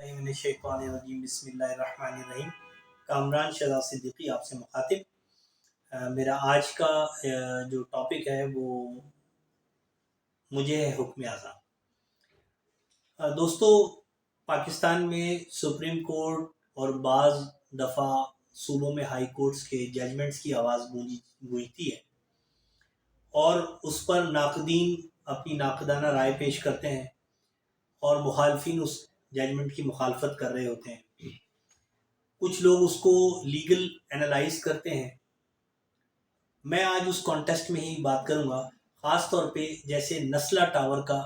من الشیطان الرجیم بسم اللہ الرحمن الرحیم۔ کامران شہزاد صدیقی آپ سے مخاطب۔ میرا آج کا جو ٹاپک ہے وہ مجھے ہے حکم اعظم۔ دوستو، پاکستان میں سپریم کورٹ اور بعض دفعہ صوبوں میں ہائی کورٹس کے ججمنٹس کی آواز گونجتی ہے اور اس پر ناقدین اپنی ناقدانہ رائے پیش کرتے ہیں اور مخالفین اس ججمنٹ کی مخالفت کر رہے ہوتے ہیں۔ کچھ لوگ اس کو لیگل انالائز کرتے ہیں۔ میں آج اس کانٹیسٹ میں ہی بات کروں گا، خاص طور پہ جیسے نسلا ٹاور کا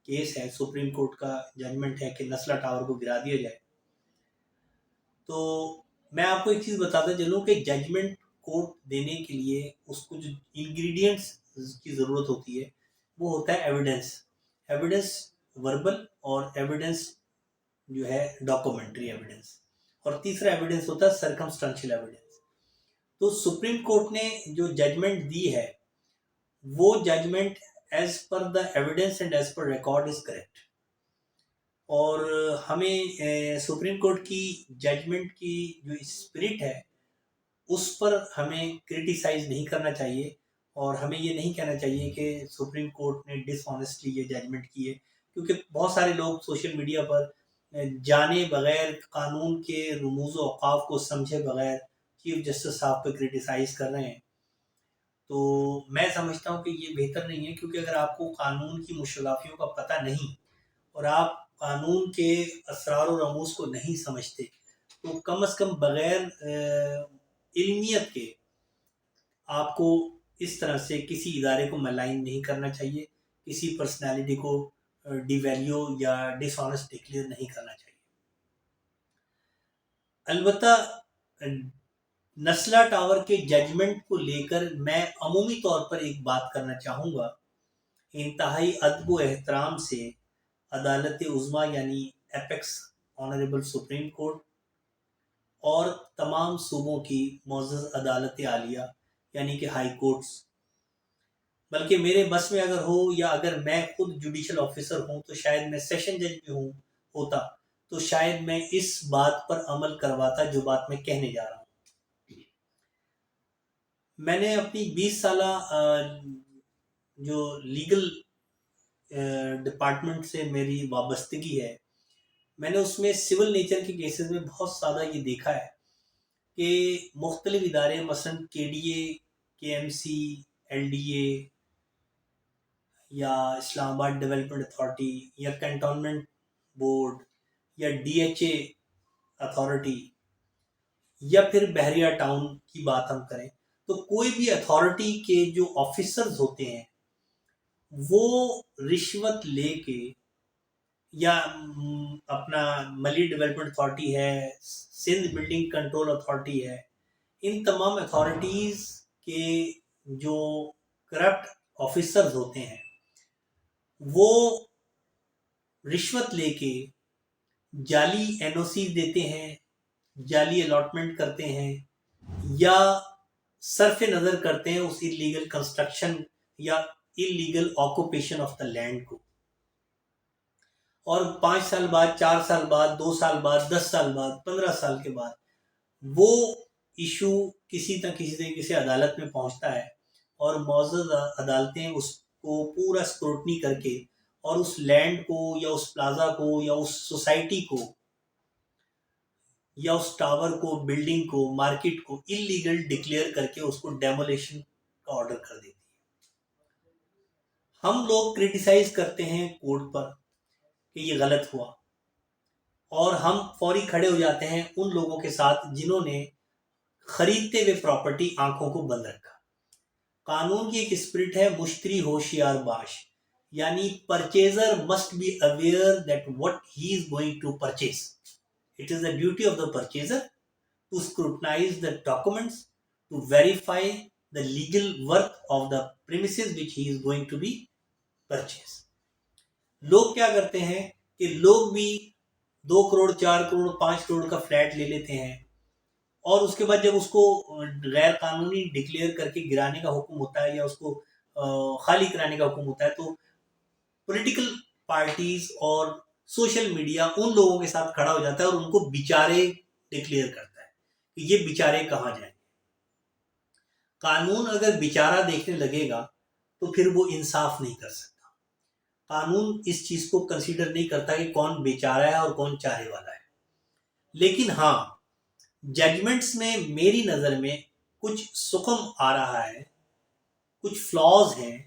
کیس ہے، سپریم کورٹ کا ججمنٹ ہے کہ نسلا ٹاور کو گرا دیا جائے۔ تو میں آپ کو ایک چیز بتاتا چلوں کہ ججمنٹ کورٹ دینے کے لیے اس کو جو انگریڈینٹس کی ضرورت ہوتی ہے وہ ہوتا ہے ایویڈنس وربل اور ایویڈنس جو ہے ڈاکومنٹری ایویڈنس، اور تیسرا ایویڈنس ہوتا ہے سرکمسٹانشل ایویڈنس۔ تو سپریم کورٹ نے جو ججمنٹ دی ہے وہ judgment as per the evidence and as per record is correct, اور ہمیں سپریم کورٹ کی ججمنٹ کی جو اسپرٹ ہے اس پر ہمیں کرٹیسائز نہیں کرنا چاہیے، اور ہمیں یہ نہیں کہنا چاہیے کہ سپریم کورٹ نے ڈس آنیسٹلی یہ ججمنٹ کی ہے، کیونکہ بہت سارے لوگ سوشل میڈیا پر جانے بغیر، قانون کے رموز و اوقاف کو سمجھے بغیر چیف جسٹس صاحب پہ کرٹیسائز کر رہے ہیں۔ تو میں سمجھتا ہوں کہ یہ بہتر نہیں ہے، کیونکہ اگر آپ کو قانون کی مشرفیوں کا پتہ نہیں اور آپ قانون کے اسرار و رموز کو نہیں سمجھتے تو کم از کم بغیر علمیت کے آپ کو اس طرح سے کسی ادارے کو ملائن نہیں کرنا چاہیے، کسی پرسنالٹی کو ڈی ویلیو یا ڈس آنیسٹ ڈکلیئر نہیں کرنا چاہیے۔ البتہ نسلا ٹاور کے ججمنٹ کو لے کر میں عمومی طور پر ایک بات کرنا چاہوں گا۔ انتہائی ادب و احترام سے عدالت عظمیٰ یعنی ایپیکس آنریبل سپریم کورٹ اور تمام صوبوں کی معزز عدالت عالیہ یعنی کہ ہائی کورٹس، بلکہ میرے بس میں اگر ہو یا اگر میں خود جوڈیشل آفیسر ہوں تو شاید میں سیشن جج بھی ہوتا تو شاید میں اس بات پر عمل کرواتا جو بات میں کہنے جا رہا ہوں۔ میں نے اپنی 20 سالہ جو لیگل ڈپارٹمنٹ سے میری وابستگی ہے، میں نے اس میں سول نیچر کے کیسز میں بہت زیادہ یہ دیکھا ہے کہ مختلف ادارے، مثلا کے D A, K M C, L D A یا اسلام آباد ڈیولپمنٹ اتھارٹی یا کنٹونمنٹ بورڈ یا ڈی ایچ اے اتھارٹی یا پھر بحریہ ٹاؤن کی بات ہم کریں تو کوئی بھی اتھارٹی کے جو آفیسرز ہوتے ہیں وہ رشوت لے کے، یا اپنا ملی ڈیولپمنٹ اتھارٹی ہے، سندھ بلڈنگ کنٹرول اتھارٹی ہے، ان تمام اتھارٹیز کے جو کرپٹ آفیسرز ہوتے ہیں وہ رشوت لے کے جعلی این او سی دیتے ہیں، جعلی الاٹمنٹ کرتے ہیں، یا صرف نظر کرتے ہیں اس انلیگل کنسٹرکشن یا illegal occupation of the land کو، اور 5 سال بعد، 4 سال بعد، 2 سال بعد، 10 سال بعد، 15 سال کے بعد وہ ایشو کسی نہ کسی طریقے سے عدالت میں پہنچتا ہے، اور معزز عدالتیں اس کو پورا اسکروٹنی کر کے اور اس لینڈ کو یا اس پلازا کو یا اس سوسائٹی کو یا اس ٹاور کو، بلڈنگ کو، مارکیٹ کو انلیگل ڈکلیئر کر کے اس کو ڈیمولیشن کا آرڈر کر دیتی ہے۔ ہم لوگ کرٹیسائز کرتے ہیں کورٹ پر کہ یہ غلط ہوا، اور ہم فوری کھڑے ہو جاتے ہیں ان لوگوں کے ساتھ جنہوں نے خریدتے ہوئے پراپرٹی آنکھوں کو بند رکھا۔ قانون کی ایک اسپرٹ ہے مشتری ہوشیار باش، یعنی purchaser must be aware that what he is going to purchase. It is the duty of the purchaser to scrutinize the documents, to verify the legal worth of the premises which he is going to be purchased. لوگ کیا کرتے ہیں کہ لوگ بھی 2 کروڑ، 4 کروڑ، 5 کروڑ کا flat لے لیتے ہیں، اور اس کے بعد جب اس کو غیر قانونی ڈکلیئر کر کے گرانے کا حکم ہوتا ہے یا اس کو خالی کرانے کا حکم ہوتا ہے تو پولیٹیکل پارٹیز اور سوشل میڈیا ان لوگوں کے ساتھ کھڑا ہو جاتا ہے اور ان کو بیچارے ڈکلیئر کرتا ہے کہ یہ بیچارے کہاں جائیں. قانون اگر بیچارہ دیکھنے لگے گا تو پھر وہ انصاف نہیں کر سکتا. قانون اس چیز کو کنسیڈر نہیں کرتا کہ کون بیچارہ ہے اور کون چارے والا ہے. لیکن ہاں، ججمنٹس میں میری نظر میں کچھ سکم آ رہا ہے، کچھ فلاز ہیں،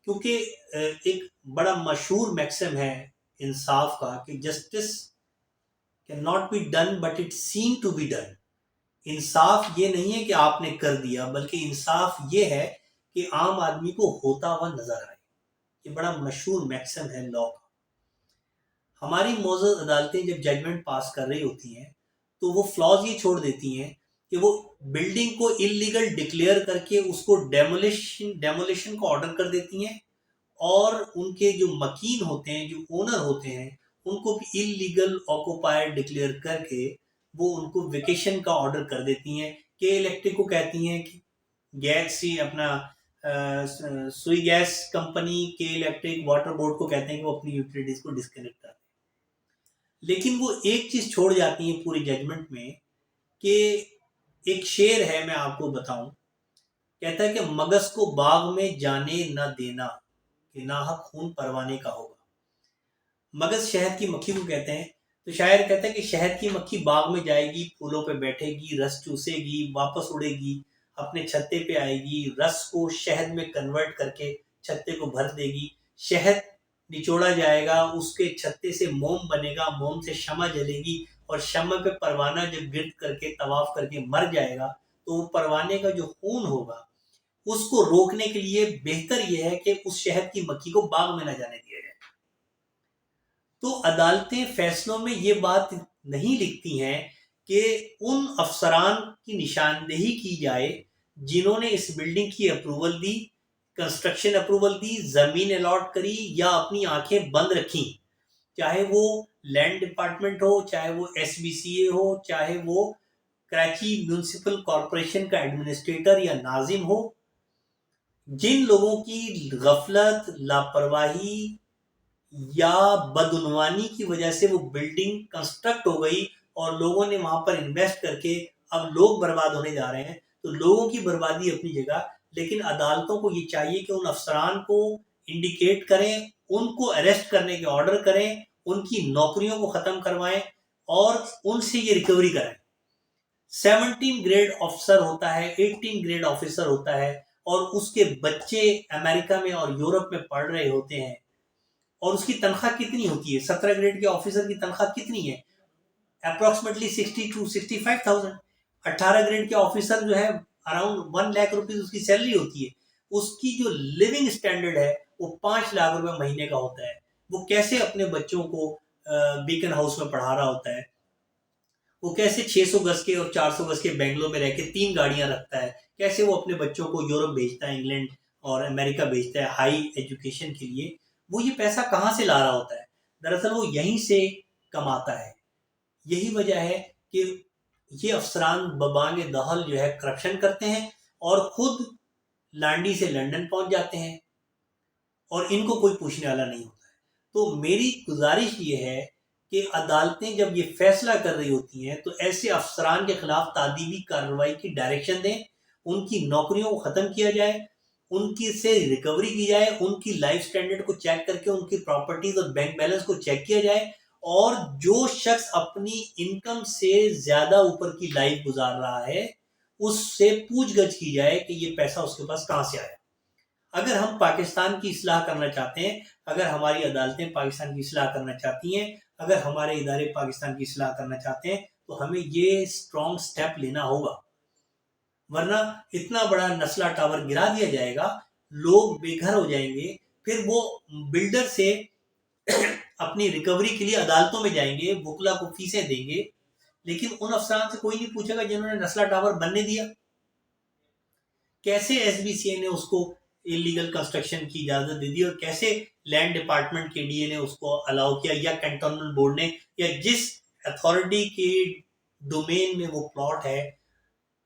کیونکہ ایک بڑا مشہور میکسم ہے انصاف کا کہ justice can not be done but it seem to be done. انصاف یہ نہیں ہے کہ آپ نے کر دیا، بلکہ انصاف یہ ہے کہ عام آدمی کو ہوتا ہوا نظر آئے. یہ بڑا مشہور میکسم ہے لا کا. ہماری معزز عدالتیں جب ججمنٹ پاس کر رہی ہوتی ہیں تو وہ فلاز یہ چھوڑ دیتی ہیں کہ وہ بلڈنگ کو انلیگل ڈکلیئر کر کے اس کو ڈیمولیشن کو آرڈر کر دیتی ہیں، اور ان کے جو مکین ہوتے ہیں، جو اونر ہوتے ہیں، ان کو بھی انلیگل آکوپائر ڈکلیئر کر کے وہ ان کو ویکیشن کا آرڈر کر دیتی ہیں. کہ الیکٹرک کو کہتی ہیں کہ گیس ہی اپنا سوئی گیس کمپنی کے الیکٹرک واٹر بورڈ کو کہتے ہیں کہ وہ اپنی یوٹیلیٹیز کو ڈسکنیکٹ کر دیں. لیکن وہ ایک چیز چھوڑ جاتی ہیں پوری ججمنٹ میں کہ ایک شعر ہے، میں آپ کو بتاؤں، کہتا ہے کہ مگس کو باغ میں جانے نہ دینا کہ ناحق خون پروانے کا ہوگا. مگس شہد کی مکھی کو کہتے ہیں. تو شاعر کہتا ہے کہ شہد کی مکھی باغ میں جائے گی، پھولوں پہ بیٹھے گی، رس چوسے گی، واپس اڑے گی، اپنے چھتے پہ آئے گی، رس کو شہد میں کنورٹ کر کے چھتے کو بھر دے گی. شہد نچوڑا جائے گا، اس کے چھتے سے موم بنے گا، موم سے شمع جلے گی، اور شمع پہ پروانہ جب گرد کر کے طواف کر کے مر جائے گا تو وہ پروانے کا جو خون ہوگا اس کو روکنے کے لیے بہتر یہ ہے کہ اس شہد کی مکھی کو باغ میں نہ جانے دیا جائے. تو عدالتیں فیصلوں میں یہ بات نہیں لکھتی ہیں کہ ان افسران کی نشاندہی کی جائے جنہوں نے اس بلڈنگ کی اپروول دی، کنسٹرکشن اپروول دی، زمین الاٹ کری یا اپنی آنکھیں بند رکھیں، چاہے وہ لینڈ ڈپارٹمنٹ ہو، چاہے وہ ایس بی سی اے ہو، چاہے وہ کراچی میونسپل کارپوریشن کا ایڈمنسٹریٹر یا ناظم ہو. جن لوگوں کی غفلت، لاپرواہی یا بدعنوانی کی وجہ سے وہ بلڈنگ کنسٹرکٹ ہو گئی اور لوگوں نے وہاں پر انویسٹ کر کے اب لوگ برباد ہونے جا رہے ہیں، تو لوگوں کی بربادی اپنی جگہ، لیکن عدالتوں کو یہ چاہیے کہ ان افسران کو انڈیکیٹ کریں، ان کو اریسٹ کرنے کے آرڈر کریں، ان کی نوکریوں کو ختم کروائیں اور ان سے یہ ریکوری کریں. 17 گریڈ آفیسر ہوتا ہے، 18 گریڈ آفیسر ہوتا ہے، اور اس کے بچے امریکہ میں اور یورپ میں پڑھ رہے ہوتے ہیں، اور اس کی تنخواہ کتنی ہوتی ہے؟ 17 گریڈ کے آفیسر کی تنخواہ کتنی ہے؟ Approximately 60 to 65,000. 18 گریڈ کے آفیسر جو ہے اراؤنڈ 1 لاکھ روپیز اس کی سیلری ہوتی ہے. اس کی جو لیونگ سٹینڈرڈ ہے وہ 5 لاکھ روپے مہینے کا ہوتا ہے. وہ کیسے اپنے بچوں کو بیکن ہاؤس میں پڑھا رہا ہوتا ہے، وہ کیسے 600 گز کے اور 400 گز کے بنگلو میں رہ کے 3 گاڑیاں رکھتا ہے، کیسے وہ اپنے بچوں کو یورپ بھیجتا ہے، انگلینڈ اور امریکہ بھیجتا ہے ہائی ایجوکیشن کے لیے. وہ یہ پیسہ کہاں سے لا رہا ہوتا ہے؟ دراصل وہ یہیں سے کماتا ہے. یہی وجہ ہے کہ یہ افسران ببانگ دہل جو ہے کرپشن کرتے ہیں اور خود لانڈی سے لندن پہنچ جاتے ہیں اور ان کو کوئی پوچھنے والا نہیں ہوتا ہے. تو میری گزارش یہ ہے کہ عدالتیں جب یہ فیصلہ کر رہی ہوتی ہیں تو ایسے افسران کے خلاف تعدیبی کارروائی کی ڈائریکشن دیں، ان کی نوکریوں کو ختم کیا جائے، ان کی سے ریکوری کی جائے، ان کی لائف سٹینڈرڈ کو چیک کر کے ان کی پراپرٹیز اور بینک بیلنس کو چیک کیا جائے، اور جو شخص اپنی انکم سے زیادہ اوپر کی لائف گزار رہا ہے اس سے پوچھ گچھ کی جائے کہ یہ پیسہ اس کے پاس کہاں سے آیا. اگر ہم پاکستان کی اصلاح کرنا چاہتے ہیں، اگر ہماری عدالتیں پاکستان کی اصلاح کرنا چاہتی ہیں، اگر ہمارے ادارے پاکستان کی اصلاح کرنا چاہتے ہیں تو ہمیں یہ اسٹرانگ سٹیپ لینا ہوگا، ورنہ اتنا بڑا نسلہ ٹاور گرا دیا جائے گا، لوگ بے گھر ہو جائیں گے، پھر وہ بلڈر سے اپنی ریکوری کے لیے عدالتوں میں جائیں گے، وکلا کو فیسیں دیں گے، لیکن ان افسران سے کوئی نہیں پوچھے گا جنہوں نے نسلہ ٹاور بننے دیا. کیسے ایس بی سی اے نے اس کو انلیگل کنسٹرکشن کی اجازت دے دی، اور کیسے لینڈ ڈپارٹمنٹ کے ڈی اے نے اس کو الاؤ کیا، یا کنٹونمنٹ بورڈ نے، یا جس اتھارٹی کے ڈومین میں وہ پلاٹ ہے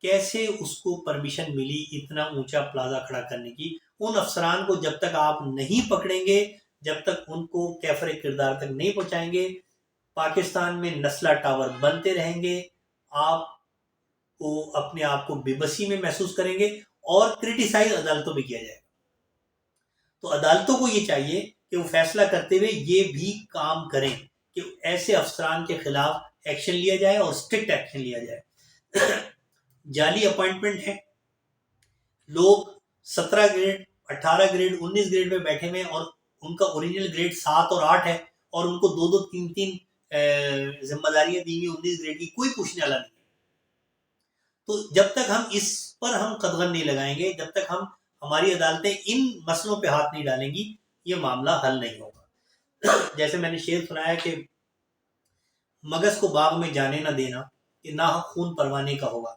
کیسے اس کو پرمیشن ملی اتنا اونچا پلازا کھڑا کرنے کی. ان افسران کو جب تک آپ نہیں پکڑیں گے، جب تک ان کو کیفر کردار تک نہیں پہنچائیں گے پاکستان میں نسلہ ٹاور بنتے رہیں گے، آپ کو اپنے آپ کو بے بسی میں محسوس کریں گے اور کرٹیسائز عدالتوں میں کیا جائے گا۔ تو عدالتوں کو یہ چاہیے کہ وہ فیصلہ کرتے ہوئے یہ بھی کام کریں کہ ایسے افسران کے خلاف ایکشن لیا جائے اور اسٹرکٹ ایکشن لیا جائے۔ جعلی اپوائنٹمنٹ ہے، لوگ 17 گریڈ 18 گریڈ 19 گریڈ میں بیٹھے ہوئے اور ان کا اوریجنل گریڈ 7 اور 8 ہے اور ان کو 2 3 ذمہ داریاں دی ہوئی 19 گریڈ کی، کوئی پوچھنے والا نہیں۔ تو جب تک ہم اس پر ہم قدغن نہیں لگائیں گے، جب تک ہماری عدالتیں ان مسئلوں پہ ہاتھ نہیں ڈالیں گی، یہ معاملہ حل نہیں ہوگا۔ جیسے میں نے شعر سنایا کہ مگس کو باغ میں جانے نہ دینا کہ نہ خون پروانے کا ہوگا۔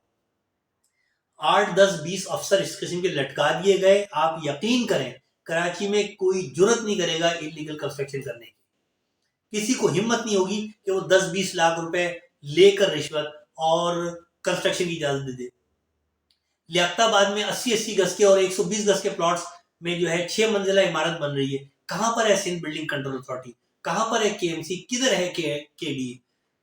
8 10 20 افسر اس قسم کے لٹکا دیے گئے، آپ یقین کریں کراچی میں کوئی جرت نہیں کرے گا انلیگل کنسٹرکشن کرنے کی، کسی کو ہمت نہیں ہوگی کہ وہ 10 20 لاکھ روپے لے کر رشوت اور کنسٹرکشن کی اجازت دے دے۔ لیاقت آباد میں 80 گز کے اور 120 گز کے پلاٹس میں جو ہے 6 منزلہ عمارت بن رہی ہے، کہاں پر ہے سندھ بلڈنگ کنٹرول اتھارٹی، کہاں پر ہے کے ایم سی، کدھر ہے کے ڈی،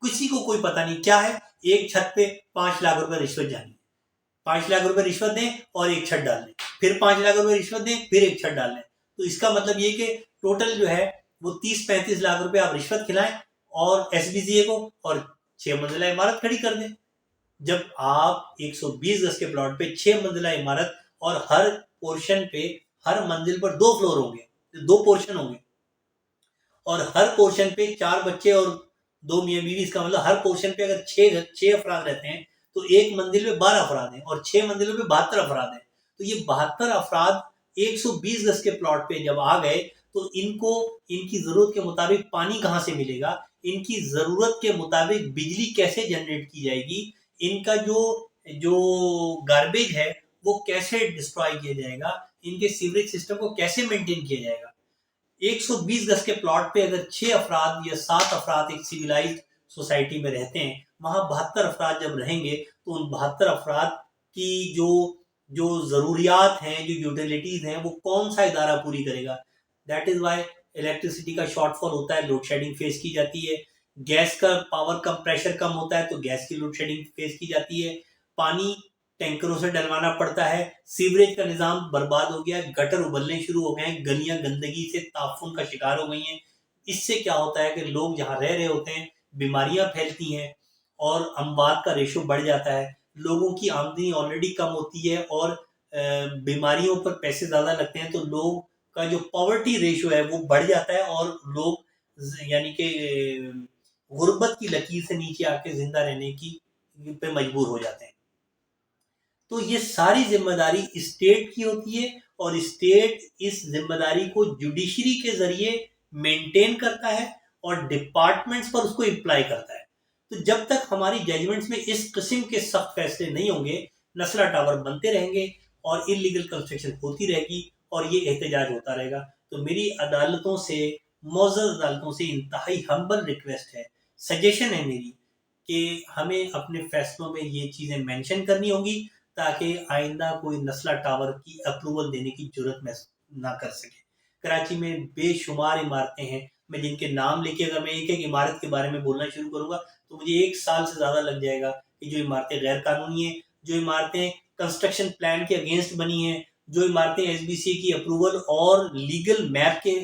کسی کو کوئی پتہ نہیں۔ کیا ہے، ایک چھت پہ 5 لاکھ روپے رشوت جانی، 5 لاکھ روپے رشوت دیں اور ایک چھت ڈال لیں، پھر 5 لاکھ روپے رشوت دیں پھر ایک چھت ڈال لیں۔ تو اس کا مطلب یہ کہ ٹوٹل جو ہے وہ 30 35 لاکھ روپے آپ رشوت کھلائیں اور ایس بی سی اے کو اور 6 منزلہ عمارت کھڑی کر دیں۔ جب آپ 120 گز کے پلاٹ پہ 6 منزلہ عمارت اور ہر پورشن پہ ہر منزل پر 2 فلور ہوں گے، 2 پورشن ہوں گے اور ہر پورشن پہ 4 بچے اور 2 میاں بیوی، اس کا مطلب ہر پورشن پہ اگر 6 افراد رہتے ہیں تو ایک منزل پہ 12 افراد ہیں اور 6 منزلوں پہ 72 افراد ہیں۔ تو یہ 72 افراد 120 گز کے پلاٹ پہ جب آ گئے تو ان کو ان کی ضرورت کے مطابق پانی کہاں سے ملے گا، ان کی ضرورت کے مطابق بجلی کیسے جنریٹ کی جائے گی، ان کا جو گاربیج ہے وہ کیسے ڈسٹرائے کیا جائے گا، ان کے سیوریج سسٹم کو کیسے مینٹین کیا جائے گا۔ 120 گز کے پلاٹ پہ اگر 6 افراد یا 7 افراد ایک سیویلائزڈ سوسائٹی میں رہتے ہیں، وہاں 72 افراد جب رہیں گے تو ان 72 افراد کی جو ضروریات ہیں، جو یوٹیلیٹیز ہیں، وہ کون سا ادارہ پوری کرے گا۔ دیٹ از وائی الیکٹریسٹی کا شارٹ فال ہوتا ہے، لوڈ شیڈنگ فیس کی جاتی ہے، گیس کا پاور کم پریشر کم ہوتا ہے تو گیس کی لوڈ شیڈنگ فیس کی جاتی ہے، پانی ٹینکروں سے ڈلوانا پڑتا ہے، سیوریج کا نظام برباد ہو گیا، گٹر ابلنے شروع ہو گئے ہیں، گلیاں گندگی سے تعفن کا شکار ہو گئی ہیں۔ اس سے کیا ہوتا ہے کہ لوگ جہاں رہ رہے ہوتے ہیں بیماریاں پھیلتی ہیں اور اموات کا ریشو بڑھ جاتا ہے، لوگوں کی آمدنی آلریڈی کم ہوتی ہے اور بیماریوں پر پیسے زیادہ لگتے ہیں، تو لوگ کا جو پاورٹی ریشو ہے وہ بڑھ جاتا ہے اور لوگ یعنی کہ غربت کی لکیر سے نیچے آ کے زندہ رہنے کی پہ مجبور ہو جاتے ہیں۔ تو یہ ساری ذمہ داری اسٹیٹ کی ہوتی ہے اور اسٹیٹ اس ذمہ داری کو جوڈیشری کے ذریعے مینٹین کرتا ہے اور ڈپارٹمنٹس پر اس کو امپلائی کرتا ہے۔ تو جب تک ہماری ججمنٹس میں اس قسم کے سخت فیصلے نہیں ہوں گے، نسلہ ٹاور بنتے رہیں گے اور انلیگل کنسٹرکشن ہوتی رہے گی اور یہ احتجاج ہوتا رہے گا۔ تو میری عدالتوں سے، معزز عدالتوں سے انتہائی ہمبل ریکویسٹ ہے، سجیشن ہے میری کہ ہمیں اپنے فیصلوں میں یہ چیزیں مینشن کرنی ہوں گی تاکہ آئندہ کوئی نسلہ ٹاور کی اپروول دینے کی جرت نہ کر سکے۔ کراچی میں بے شمار عمارتیں ہیں، میں جن کے نام لے کے اگر میں ایک عمارت کے بارے میں بولنا شروع کروں گا تو مجھے 1 سال سے زیادہ لگ جائے گا کہ جو عمارتیں غیر قانونی ہیں، جو عمارتیں کنسٹرکشن پلان کے اگینسٹ بنی ہیں، جو عمارتیں ایس بی سی کی اپروول اور لیگل میپ کے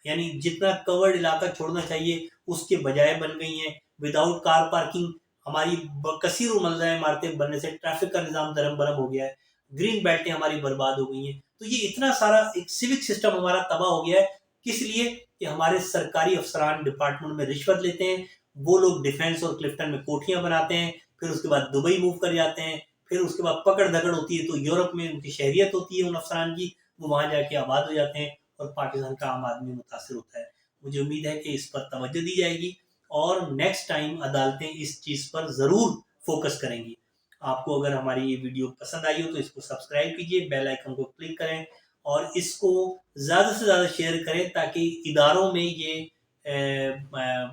یعنی جتنا کورڈ علاقہ چھوڑنا چاہیے اس کے بجائے بن گئی ہیں، وداؤٹ کار پارکنگ۔ ہماری کثیر المنزلہ عمارتیں بننے سے ٹریفک کا نظام درم برم ہو گیا ہے، گرین بیلٹیں ہماری برباد ہو گئی ہیں۔ تو یہ اتنا سارا ایک سیوک سسٹم ہمارا تباہ ہو گیا ہے، کس لیے کہ ہمارے سرکاری افسران ڈپارٹمنٹ میں رشوت لیتے ہیں، وہ لوگ ڈیفینس اور کلفٹن میں کوٹھیاں بناتے ہیں، پھر اس کے بعد دبئی موو کر جاتے ہیں، پھر اس کے بعد پکڑ دھکڑ ہوتی ہے تو یورپ میں ان کی شہریت ہوتی ہے ان افسران کی، وہ وہاں جا کے آباد ہو جاتے ہیں اور پاکستان کا عام آدمی متاثر ہوتا ہے۔ مجھے امید ہے کہ اس پر توجہ دی جائے گی اور نیکسٹ ٹائم عدالتیں اس چیز پر ضرور فوکس کریں گی۔ آپ کو اگر ہماری یہ ویڈیو پسند آئی ہو تو اس کو سبسکرائب کیجیے، بیل آئیکن کو کلک کریں اور اس کو زیادہ سے زیادہ شیئر کریں تاکہ اداروں میں یہ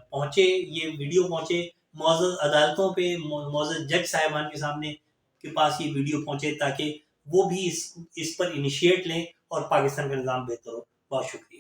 پہنچے، یہ ویڈیو پہنچے، معزز عدالتوں پہ، معزز جج صاحبان کے سامنے کے پاس یہ ویڈیو پہنچے تاکہ وہ بھی اس پر انیشیٹ لیں اور پاکستان کا نظام بہتر ہو۔ بہت شکریہ۔